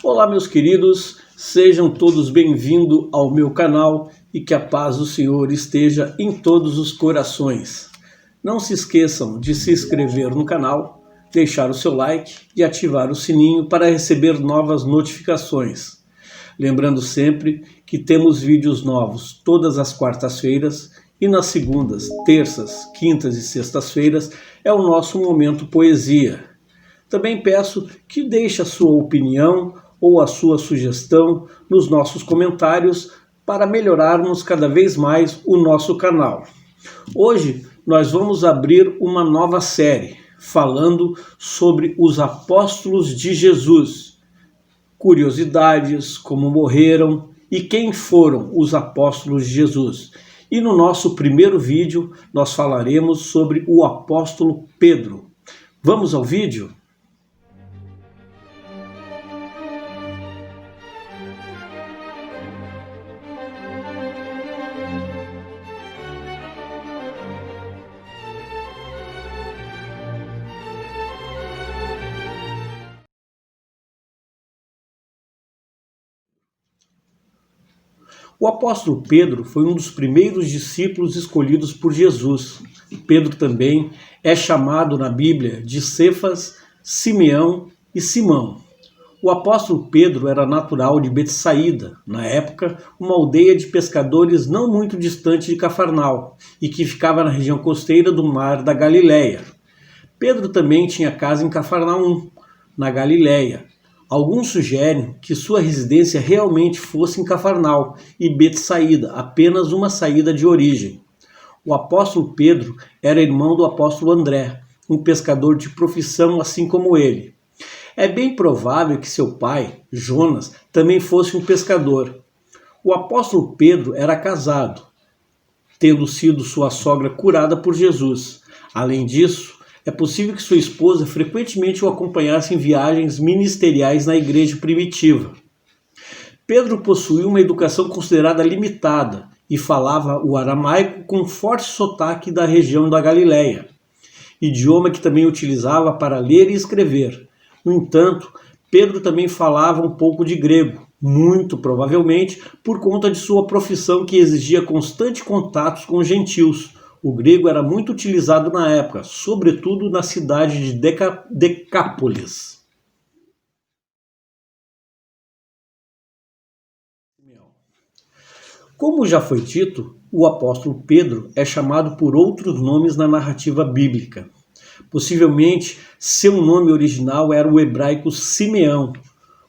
Olá, meus queridos, sejam todos bem-vindos ao meu canal e que a paz do Senhor esteja em todos os corações. Não se esqueçam de se inscrever no canal, deixar o seu like e ativar o sininho para receber novas notificações. Lembrando sempre que temos vídeos novos todas as quartas-feiras e nas segundas, terças, quintas e sextas-feiras é o nosso Momento Poesia. Também peço que deixe a sua opinião ou a sua sugestão nos nossos comentários para melhorarmos cada vez mais o nosso canal. Hoje nós vamos abrir uma nova série falando sobre os apóstolos de Jesus, curiosidades, como morreram e quem foram os apóstolos de Jesus. E no nosso primeiro vídeo nós falaremos sobre o apóstolo Pedro. Vamos ao vídeo? O apóstolo Pedro foi um dos primeiros discípulos escolhidos por Jesus. Pedro também é chamado na Bíblia de Cefas, Simeão e Simão. O apóstolo Pedro era natural de Betsaída, na época uma aldeia de pescadores não muito distante de Cafarnaum e que ficava na região costeira do mar da Galileia. Pedro também tinha casa em Cafarnaum, na Galileia. Alguns sugerem que sua residência realmente fosse em Cafarnaum e Betsaída, apenas uma saída de origem. O apóstolo Pedro era irmão do apóstolo André, um pescador de profissão assim como ele. É bem provável que seu pai, Jonas, também fosse um pescador. O apóstolo Pedro era casado, tendo sido sua sogra curada por Jesus. Além disso, é possível que sua esposa frequentemente o acompanhasse em viagens ministeriais na igreja primitiva. Pedro possuía uma educação considerada limitada e falava o aramaico com forte sotaque da região da Galileia, idioma que também utilizava para ler e escrever. No entanto, Pedro também falava um pouco de grego, muito provavelmente por conta de sua profissão que exigia constante contatos com os gentios. O grego era muito utilizado na época, sobretudo na cidade de Decápolis. Como já foi dito, o apóstolo Pedro é chamado por outros nomes na narrativa bíblica. Possivelmente, seu nome original era o hebraico Simeão,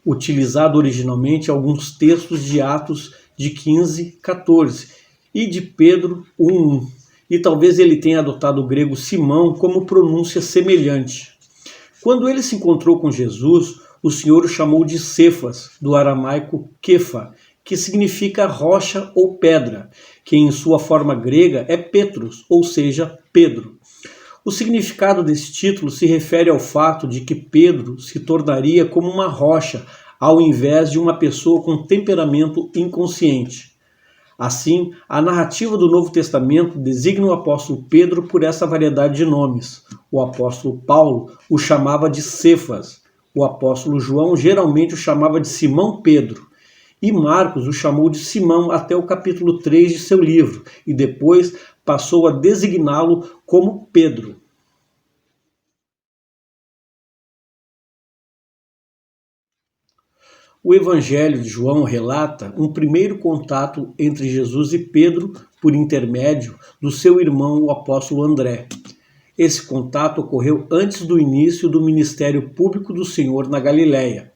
utilizado originalmente em alguns textos de Atos de 15:14 e de Pedro 1:1. E talvez ele tenha adotado o grego Simão como pronúncia semelhante. Quando ele se encontrou com Jesus, o Senhor o chamou de Cefas, do aramaico Kefa, que significa rocha ou pedra, que em sua forma grega é Petros, ou seja, Pedro. O significado desse título se refere ao fato de que Pedro se tornaria como uma rocha, ao invés de uma pessoa com temperamento inconsciente. Assim, a narrativa do Novo Testamento designa o apóstolo Pedro por essa variedade de nomes. O apóstolo Paulo o chamava de Cefas. O apóstolo João geralmente o chamava de Simão Pedro. E Marcos o chamou de Simão até o capítulo 3 de seu livro, e depois passou a designá-lo como Pedro. O Evangelho de João relata um primeiro contato entre Jesus e Pedro por intermédio do seu irmão, o apóstolo André. Esse contato ocorreu antes do início do ministério público do Senhor na Galileia.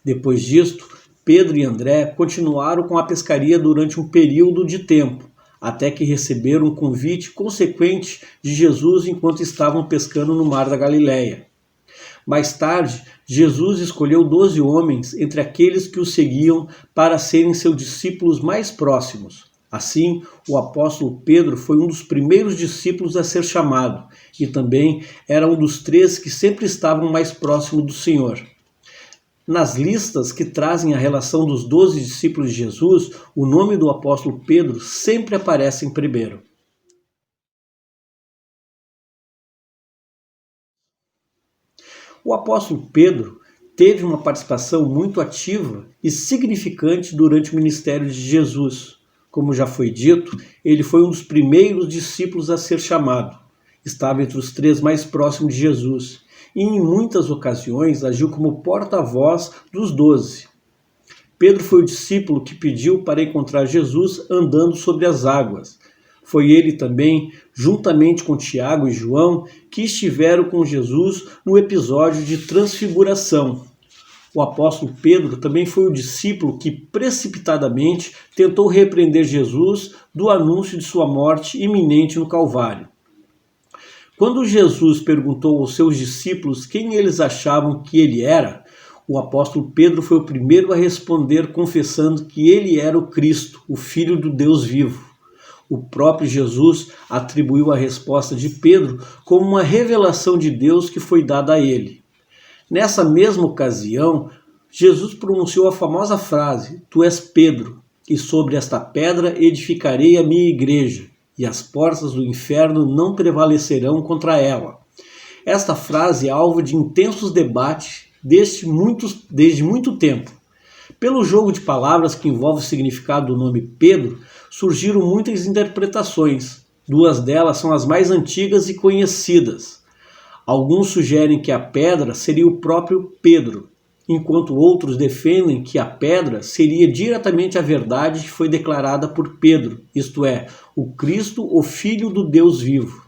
Depois disto, Pedro e André continuaram com a pescaria durante um período de tempo, até que receberam um convite consequente de Jesus enquanto estavam pescando no mar da Galileia. Mais tarde, Jesus escolheu 12 homens entre aqueles que o seguiam para serem seus discípulos mais próximos. Assim, o apóstolo Pedro foi um dos primeiros discípulos a ser chamado e também era um dos 3 que sempre estavam mais próximos do Senhor. Nas listas que trazem a relação dos 12 discípulos de Jesus, o nome do apóstolo Pedro sempre aparece em primeiro. O apóstolo Pedro teve uma participação muito ativa e significante durante o ministério de Jesus. Como já foi dito, ele foi um dos primeiros discípulos a ser chamado. Estava entre os 3 mais próximos de Jesus e em muitas ocasiões agiu como porta-voz dos 12. Pedro foi o discípulo que pediu para encontrar Jesus andando sobre as águas. Foi ele também, juntamente com Tiago e João, que estiveram com Jesus no episódio de transfiguração. O apóstolo Pedro também foi o discípulo que precipitadamente tentou repreender Jesus do anúncio de sua morte iminente no Calvário. Quando Jesus perguntou aos seus discípulos quem eles achavam que ele era, o apóstolo Pedro foi o primeiro a responder confessando que ele era o Cristo, o Filho do Deus vivo. O próprio Jesus atribuiu a resposta de Pedro como uma revelação de Deus que foi dada a ele. Nessa mesma ocasião, Jesus pronunciou a famosa frase: "Tu és Pedro, e sobre esta pedra edificarei a minha igreja, e as portas do inferno não prevalecerão contra ela." Esta frase é alvo de intensos debates desde muito tempo. Pelo jogo de palavras que envolve o significado do nome Pedro, surgiram muitas interpretações. 2 delas são as mais antigas e conhecidas. Alguns sugerem que a pedra seria o próprio Pedro, enquanto outros defendem que a pedra seria diretamente a verdade que foi declarada por Pedro, isto é, o Cristo, o Filho do Deus vivo.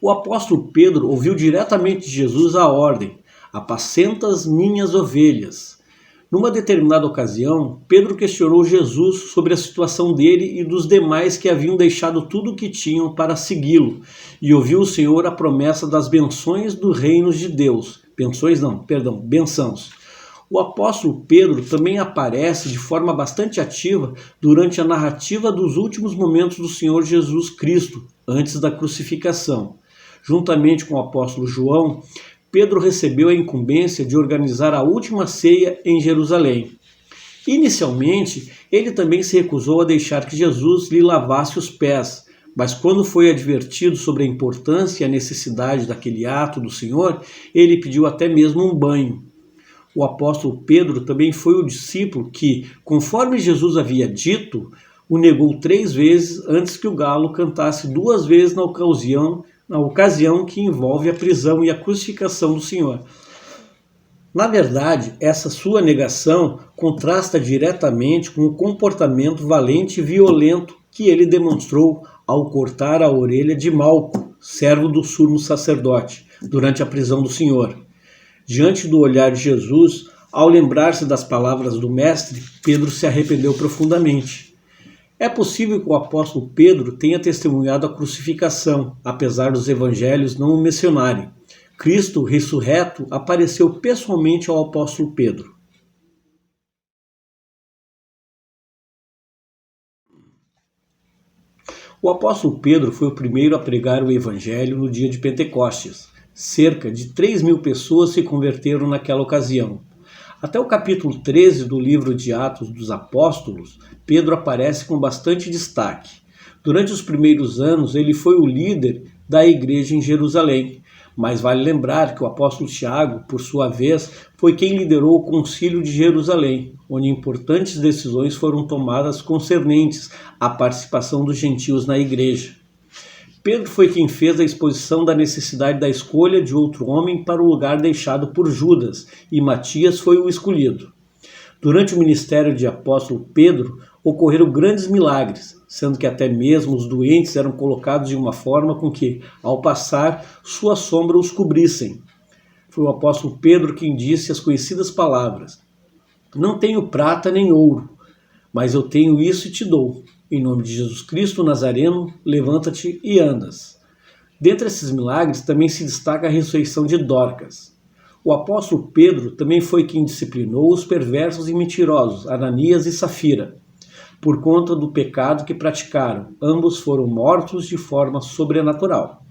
O apóstolo Pedro ouviu diretamente de Jesus a ordem: "Apacenta as minhas ovelhas." Numa determinada ocasião, Pedro questionou Jesus sobre a situação dele e dos demais que haviam deixado tudo o que tinham para segui-lo, e ouviu o Senhor a promessa das benções do reino de Deus. Bençãos. O apóstolo Pedro também aparece de forma bastante ativa durante a narrativa dos últimos momentos do Senhor Jesus Cristo, antes da crucificação. Juntamente com o apóstolo João, Pedro recebeu a incumbência de organizar a última ceia em Jerusalém. Inicialmente, ele também se recusou a deixar que Jesus lhe lavasse os pés, mas quando foi advertido sobre a importância e a necessidade daquele ato do Senhor, ele pediu até mesmo um banho. O apóstolo Pedro também foi o discípulo que, conforme Jesus havia dito, o negou 3 vezes antes que o galo cantasse 2 vezes na ocasião que envolve a prisão e a crucificação do Senhor. Na verdade, essa sua negação contrasta diretamente com o comportamento valente e violento que ele demonstrou ao cortar a orelha de Malco, servo do sumo sacerdote, durante a prisão do Senhor. Diante do olhar de Jesus, ao lembrar-se das palavras do Mestre, Pedro se arrependeu profundamente. É possível que o apóstolo Pedro tenha testemunhado a crucificação, apesar dos evangelhos não o mencionarem. Cristo ressurreto apareceu pessoalmente ao apóstolo Pedro. O apóstolo Pedro foi o primeiro a pregar o evangelho no dia de Pentecostes. Cerca de 3.000 pessoas se converteram naquela ocasião. Até o capítulo 13 do livro de Atos dos Apóstolos, Pedro aparece com bastante destaque. Durante os primeiros anos, ele foi o líder da igreja em Jerusalém, mas vale lembrar que o apóstolo Tiago, por sua vez, foi quem liderou o Concílio de Jerusalém, onde importantes decisões foram tomadas concernentes à participação dos gentios na igreja. Pedro foi quem fez a exposição da necessidade da escolha de outro homem para o lugar deixado por Judas, e Matias foi o escolhido. Durante o ministério de apóstolo Pedro, ocorreram grandes milagres, sendo que até mesmo os doentes eram colocados de uma forma com que, ao passar, sua sombra os cobrissem. Foi o apóstolo Pedro quem disse as conhecidas palavras: "Não tenho prata nem ouro, mas eu tenho isso e te dou. Em nome de Jesus Cristo Nazareno, levanta-te e andas." Dentre esses milagres também se destaca a ressurreição de Dorcas. O apóstolo Pedro também foi quem disciplinou os perversos e mentirosos, Ananias e Safira. Por conta do pecado que praticaram, ambos foram mortos de forma sobrenatural.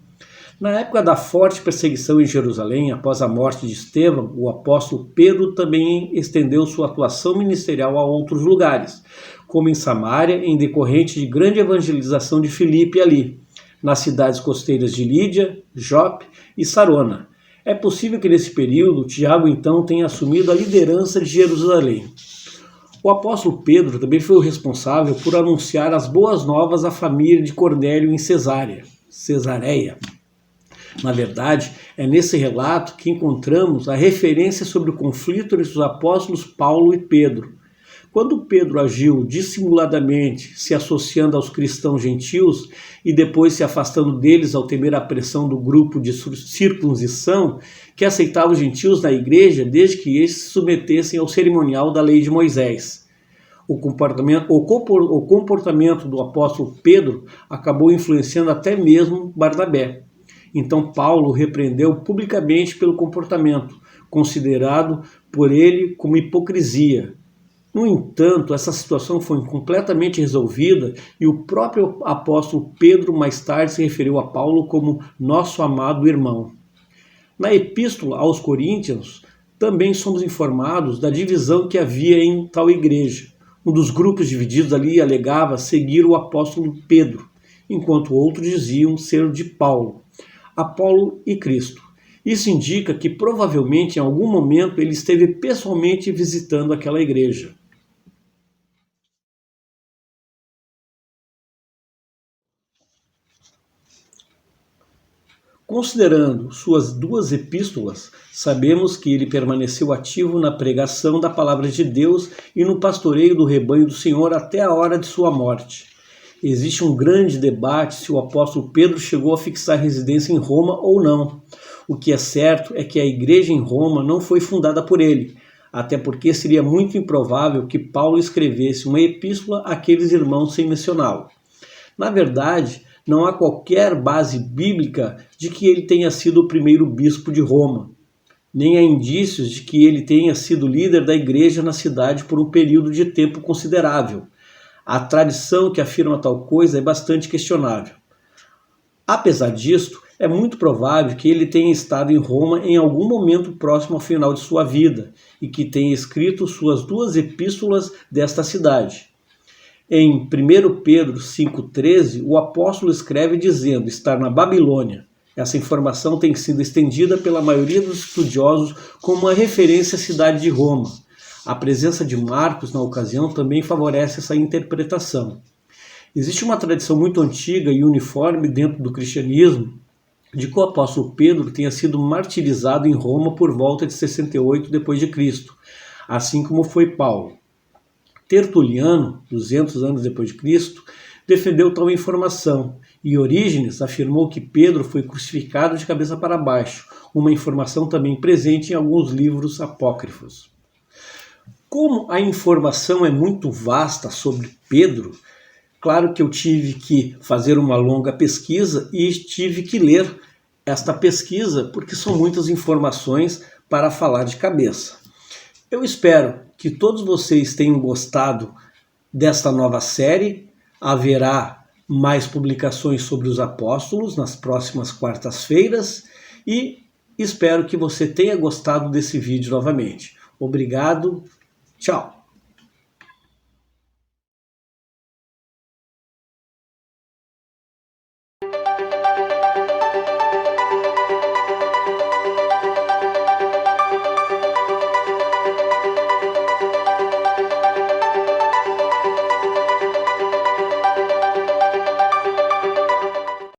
Na época da forte perseguição em Jerusalém, após a morte de Estevão, o apóstolo Pedro também estendeu sua atuação ministerial a outros lugares, como em Samaria, em decorrente de grande evangelização de Filipe ali, nas cidades costeiras de Lídia, Jope e Sarona. É possível que nesse período Tiago então tenha assumido a liderança de Jerusalém. O apóstolo Pedro também foi o responsável por anunciar as boas novas à família de Cornélio em Cesareia. Na verdade, é nesse relato que encontramos a referência sobre o conflito entre os apóstolos Paulo e Pedro. Quando Pedro agiu dissimuladamente, se associando aos cristãos gentios e depois se afastando deles ao temer a pressão do grupo de circuncisão que aceitava os gentios na igreja desde que estes se submetessem ao cerimonial da lei de Moisés. O comportamento do apóstolo Pedro acabou influenciando até mesmo Barnabé. Então Paulo o repreendeu publicamente pelo comportamento, considerado por ele como hipocrisia. No entanto, essa situação foi completamente resolvida e o próprio apóstolo Pedro mais tarde se referiu a Paulo como nosso amado irmão. Na epístola aos Coríntios, também somos informados da divisão que havia em tal igreja. Um dos grupos divididos ali alegava seguir o apóstolo Pedro, enquanto outros diziam ser de Paulo, Apolo e Cristo. Isso indica que provavelmente em algum momento ele esteve pessoalmente visitando aquela igreja. Considerando suas duas epístolas, sabemos que ele permaneceu ativo na pregação da palavra de Deus e no pastoreio do rebanho do Senhor até a hora de sua morte. Existe um grande debate se o apóstolo Pedro chegou a fixar residência em Roma ou não. O que é certo é que a igreja em Roma não foi fundada por ele, até porque seria muito improvável que Paulo escrevesse uma epístola àqueles irmãos sem mencioná-lo. Na verdade, não há qualquer base bíblica de que ele tenha sido o primeiro bispo de Roma, nem há indícios de que ele tenha sido líder da igreja na cidade por um período de tempo considerável. A tradição que afirma tal coisa é bastante questionável. Apesar disto, é muito provável que ele tenha estado em Roma em algum momento próximo ao final de sua vida e que tenha escrito suas duas epístolas desta cidade. Em 1 Pedro 5,13, o apóstolo escreve dizendo estar na Babilônia. Essa informação tem sido estendida pela maioria dos estudiosos como uma referência à cidade de Roma. A presença de Marcos na ocasião também favorece essa interpretação. Existe uma tradição muito antiga e uniforme dentro do cristianismo de que o apóstolo Pedro tenha sido martirizado em Roma por volta de 68 d.C., assim como foi Paulo. Tertuliano, 200 anos depois de Cristo, defendeu tal informação e Orígenes afirmou que Pedro foi crucificado de cabeça para baixo, uma informação também presente em alguns livros apócrifos. Como a informação é muito vasta sobre Pedro, claro que eu tive que fazer uma longa pesquisa e tive que ler esta pesquisa porque são muitas informações para falar de cabeça. Eu espero que todos vocês tenham gostado desta nova série. Haverá mais publicações sobre os apóstolos nas próximas quartas-feiras e espero que você tenha gostado desse vídeo novamente. Obrigado, tchau!